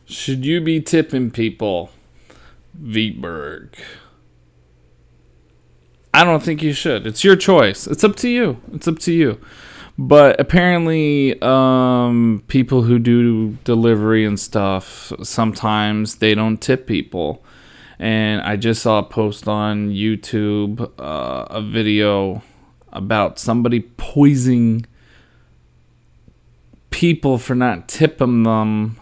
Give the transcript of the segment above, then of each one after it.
Should you be tipping people? Vietberg. I don't think you should. It's your choice. It's up to you. It's up to you. But apparently, people who do delivery and stuff, sometimes they don't tip people. And I just saw a post on YouTube, a video about somebody poisoning people for not tipping them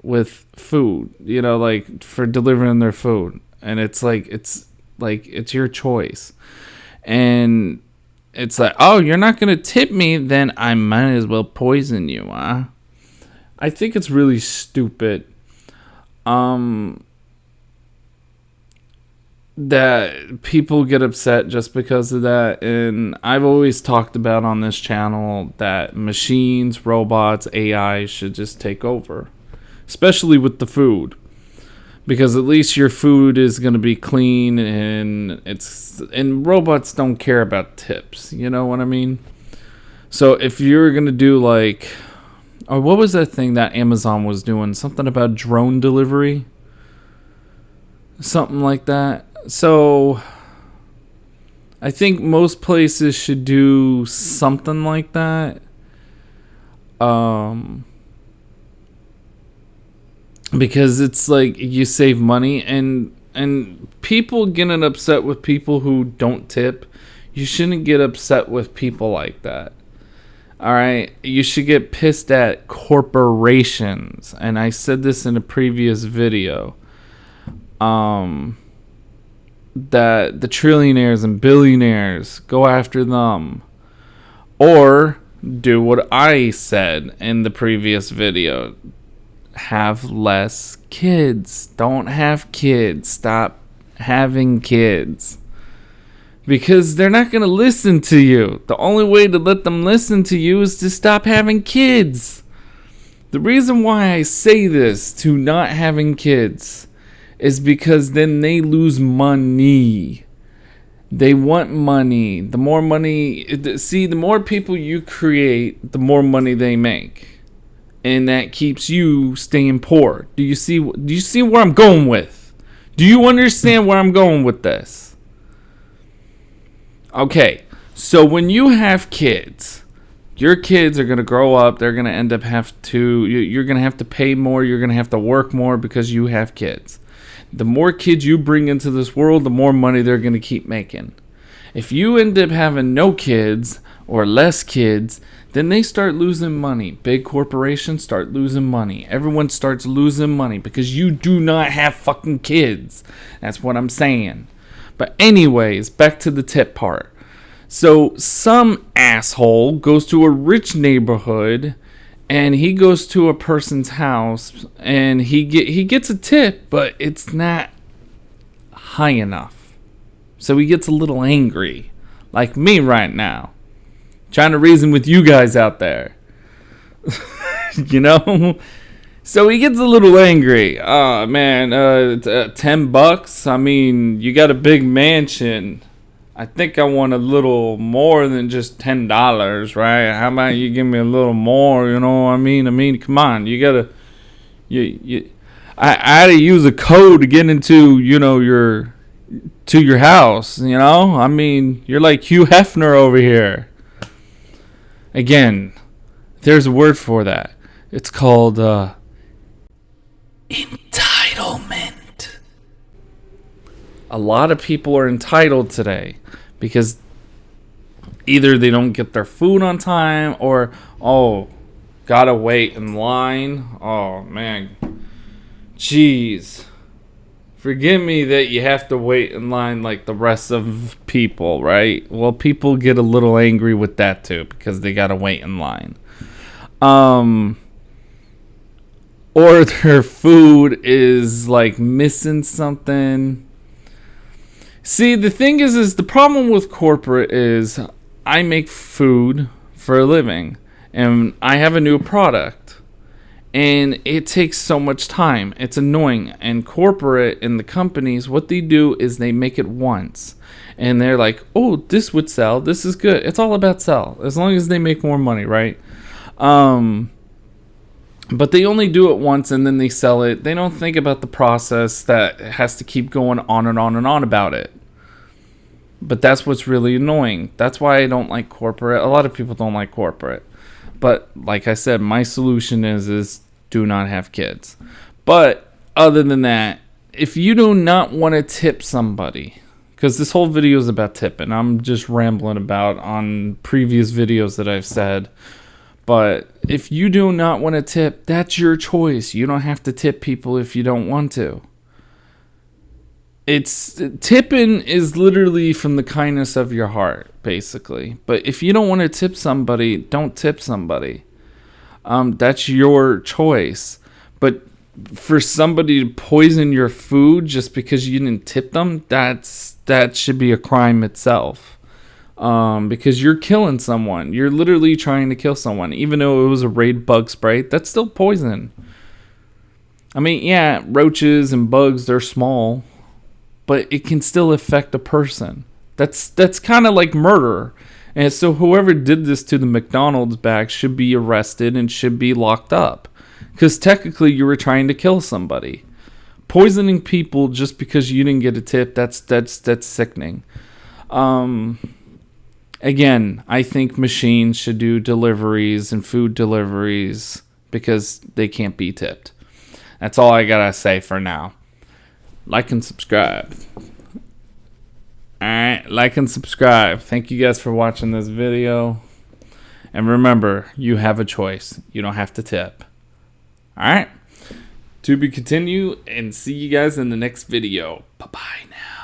with food, like for delivering their food. And it's your choice. And it's like, oh, you're not going to tip me, then I might as well poison you, huh? I think it's really stupid. That people get upset just because of that. And I've always talked about on this channel that machines, robots, AI should just take over, especially with the food, because at least your food is going to be clean, and robots don't care about tips, you know what I mean? So if you're going to do or what was that thing that Amazon was doing, something about drone delivery, something like that. So I think most places should do something like that. Because it's like you save money, and people getting upset with people who don't tip. You shouldn't get upset with people like that. All right, you should get pissed at corporations, and I said this in a previous video. That the trillionaires and billionaires, go after them, or do what I said in the previous video. Have less kids. Don't have kids. Stop having kids. Because they're not going to listen to you. The only way to let them listen to you is to stop having kids. The reason why I say this to not having kids is because then they lose money. They want money. The more money... See, the more people you create, the more money they make. And that keeps you staying poor. Do you see where I'm going with? Do you understand where I'm going with this? Okay, so when you have kids, your kids are going to grow up. They're going to end up you're going to have to pay more. You're going to have to work more because you have kids. The more kids you bring into this world, the more money they're going to keep making. If you end up having no kids or less kids, then they start losing money. Big corporations start losing money. Everyone starts losing money because you do not have fucking kids. That's what I'm saying. But anyways, back to the tip part. So some asshole goes to a rich neighborhood, and he goes to a person's house, and he gets a tip, but it's not high enough. So he gets a little angry, like me right now, trying to reason with you guys out there. So he gets a little angry. Oh man, $10. I mean, you got a big mansion. I think I want a little more than just $10, right? How about you give me a little more? You know what I mean? Come on, you gotta. I had to use a code to get into your house. I mean, you're like Hugh Hefner over here. Again, there's a word for that. It's called entitlement. A lot of people are entitled today because either they don't get their food on time, or gotta wait in line. Oh man, jeez, forgive me that you have to wait in line like the rest of people, right? Well, people get a little angry with that too because they gotta wait in line. Or their food is like missing something. See, the thing is the problem with corporate is I make food for a living, and I have a new product, and it takes so much time. It's annoying. And corporate and the companies, what they do is they make it once, and they're like, oh, this would sell. This is good. It's all about sell, as long as they make more money, right? But they only do it once and then they sell it. They don't think about the process that has to keep going on and on and on about it. But that's what's really annoying. That's why I don't like corporate. A lot of people don't like corporate. But like I said, my solution is do not have kids. But other than that, if you do not want to tip somebody, because this whole video is about tipping. I'm just rambling about on previous videos that I've said. But if you do not want to tip, that's your choice. You don't have to tip people if you don't want to. Tipping is literally from the kindness of your heart, basically. But if you don't want to tip somebody, don't tip somebody. That's your choice. But for somebody to poison your food just because you didn't tip them, that should be a crime itself. Because you're killing someone. You're literally trying to kill someone. Even though it was a Raid bug spray, that's still poison. I mean, yeah, roaches and bugs, they're small, but it can still affect a person. That's kind of like murder. And so whoever did this to the McDonald's bag should be arrested and should be locked up. Because technically you were trying to kill somebody. Poisoning people just because you didn't get a tip, that's sickening. Again, I think machines should do deliveries and food deliveries because they can't be tipped. That's all I gotta say for now. Like and subscribe. Alright, like and subscribe. Thank you guys for watching this video. And remember, you have a choice. You don't have to tip. Alright? To be continued, and see you guys in the next video. Bye-bye now.